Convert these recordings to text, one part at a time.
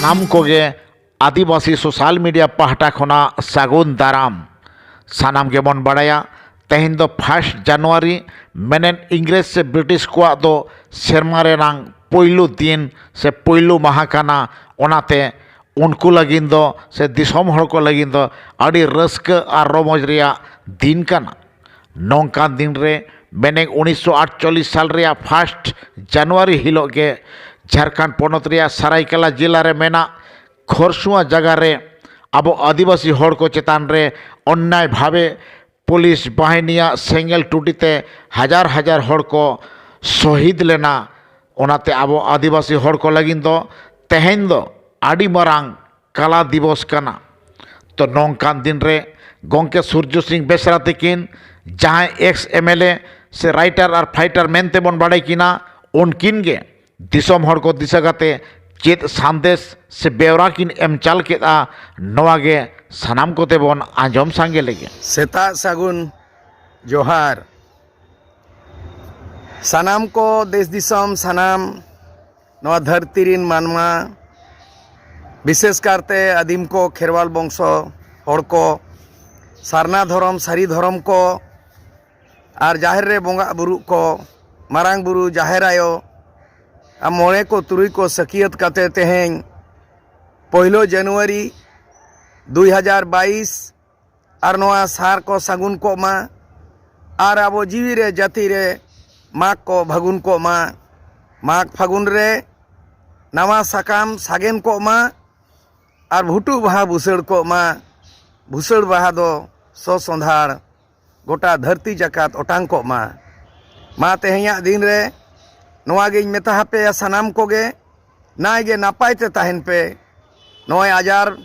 सानाम कोगे आदिवासी social media पाहटा खना सागुन दाराम सानाम के बन बड़ाया तेहन दो 1 जनवरी मेनेन इंग्रेज से ब्रिटिश को दो सेरमा रेनांग पोइलू दिन से पोइलू माहा काना ओनाते उनको लगिन दो से दिसोम हर को लगिन दो अड़ी रस्क और रोमोज रिया दिन काना नौकान दिन रे मेने 1948 साल रिया 1 जनवरी हिलो के झारखंड पनत रिया सरायकेला जिला रे मेना खरसुआ जगह रे अब आदिवासी हर को चेतान रे अन्याय भावे पुलिस बाहिनिया सेंगेल टूटीते हजार हजार हर को शहीद लेना ओनाते अब आदिवासी हर को लगिन दो तेहेन दो आड़ी मरांग कला दिवस काना तो नौकान दिन रे गोंके सूर्य सिंह बेसरा तकिन जहाँ एक्स एमएलए से राइटर और फाइटर मेनते बन बाड़े किना उनकिन गे दिसोम हर को दिशा गाते चेत संदेश से बेवरा किन एम चाल केदा नवागे सनाम कोते बन आंजम सांगे लेगे सेता सागुन जोहार सनाम को देश दिसोम सनाम नवा धरती रिन मानमा विशेष करते आदिम को खेरवाल वंश हर को सारना धरम सारी धरम को और जाहिर रे बोंगा बुरु को मारांग बुरु जाहिर आयो आ मोड़े को तुरुई को सकियत कते तेहें 1 जनवरी 2022 और नवा सार को सगुन को मा और अब जीवी रे जाति रे माघ को फगुन को मा माघ फगुन रे नवा सकाम सागेन को मा और भुटू बहा भूसड़ को मा भूसड़ बहा दो सो संधार गोटा धरती जकात ओटांग को मा तेहेया दिन रे नोआगे मेता पे सनाम कोगे नायगे नापायते ताहेन पे नोय आजार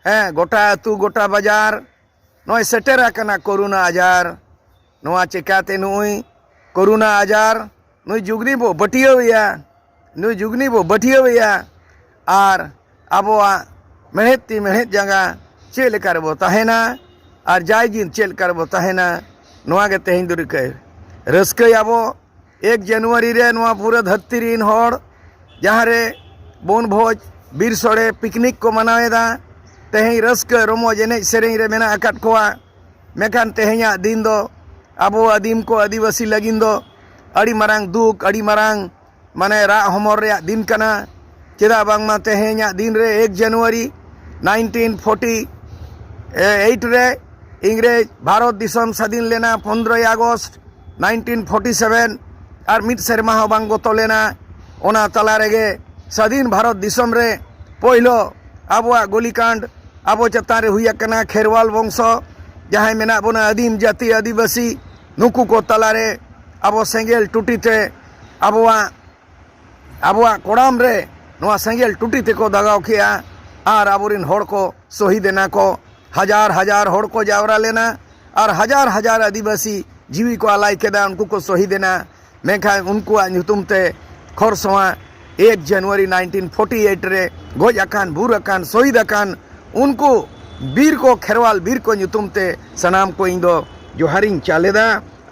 है गोटा अतु गोटा बाजार नोय सेटेरा कना कोरोना आजार नोआ चिकाते नुई कोरोना आजार नुई जुगनी बो बटियोया नुई जुगनी बो बटियोया और आबोआ मेहनती मेहनत जगह चेल करबो ताहेना और जायजिन चेल करबो ताहेना नोआगे तेहिन दुरिके रस्के आबो 1 जनवरी रे नोआ पूरा धरती रिन होड़ जहाँ रे बोन भोज बीर सोड़े पिकनिक को मनावेदा तेहें रस्क रोमोज एनेज सेरें रे मेना अकाट कोआ मेखान तेहें दिन दो आबो आदिम को आदिवासी लगिन दो अड़ी मरांग दुख अड़ी मरांग माने रा हमर रे दिन कना चेदा बांगमा तेहें दिन रे 1 जनवरी 1948 रे इंग्रेज भारत दिसम स्वाधीन लेना 15 अगस्त 1947 और मिट सेरमा हो बांग गोतो लेना ओना तला रेगे स्वाधीन भारत दिसम रे पहिलो आबोआ गोलीकांड आबो चतान रे हुया कना खेरवाल वंश जहाँ मेना बोना आदिम जाति आदिवासी नुकु को तला रे आबो सेंगेल टूटीते आबोआ कोड़ाम रे नोआ सेंगेल टूटीते को दगाव किया और आबोरिन होड़ को शहीद देना को हजार हजार होड़ को जावरा लेना और हजार हजार आदिवासी जीवी को अलाई केदा उनको को शहीद देना मेखा उनको नुतुमते खरसवा 1 जनवरी 1948 रे गोज अकान बुर अकान शहीद अकान उनको बीर को खेरवाल बीर को नुतुमते सनाम को इंदो जोहारिंग चालेदा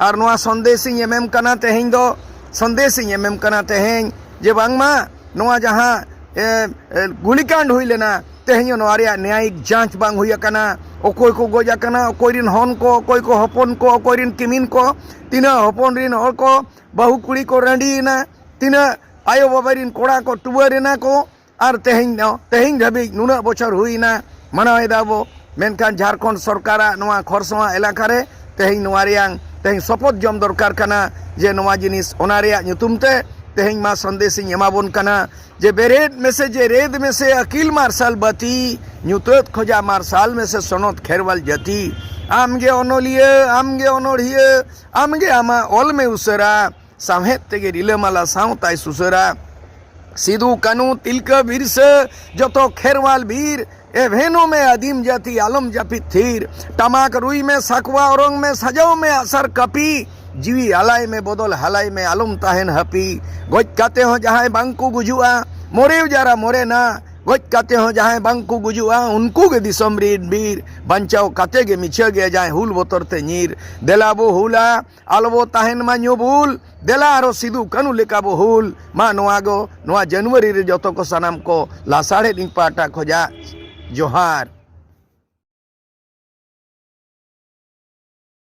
और नोआ संदेशिंग एमएम कना तेहें दो संदेशिंग एमएम कना तेहें जे बांगमा नोआ जहाँ गुलिकांड हुई लेना तेहें नोआ रे न्यायिक जांच बांग हुई कना ओकोय को गोजा कना ओकोय रिन हन को ओकोय को हपन को ओकोय रिन किमिन को तीना हपन रिन हर को बहु कुड़ी को रंडीना तीना आयो बाबा रिन कोड़ा को टुबरेना को और तेहें धाबी नुना बछर हुईना मनावेदा बो मेनखान झारखंड सरकार नोआ खरसवा इलाका रे तेहें नोआ रियां तेहें शपथ जम दरकार कना जे नोआ जिनिस ओना रिया नुतुमते तेहें मा संदेशिंग एमाबोन कना जे बेरेद में से जे रेद में से अकील मार्शल बती न्यूतत खोजा मार्शल में से सोनत खेरवाल जती आमगे ओनोलिए आमगे ओनोड़िए आमगे आमा ओल में उसरा साहेत तेगे रिलेमाला साउताय सुसरा सिदू कानू तिलका बीर से जो तो खेरवाल बीर एवेनो में आदिम जाति आलम जापी थीर टमाक रुई में सकवा औरंग में सजाओ में असर कपी जीवी हलाई में बदल हलाई में आलम ताहेन हपी गोज काते हो जहाँ बांकु गुजुआ मोरे जारा मोरे ना गज काते हो जहां बांकु गुजुआ उनको गे दिसम रीन बीर बंचाओ काते गे मिछे गे जहां हुल बोतर ते नीर देला बो हुला आलबो ताहेन मा न्यूबुल देला आरो सिदु कानू लेका बो हुल मा नोआ जनवरी रे जतो को सनाम को लासाड़े दिन पाटा खोजा जोहार।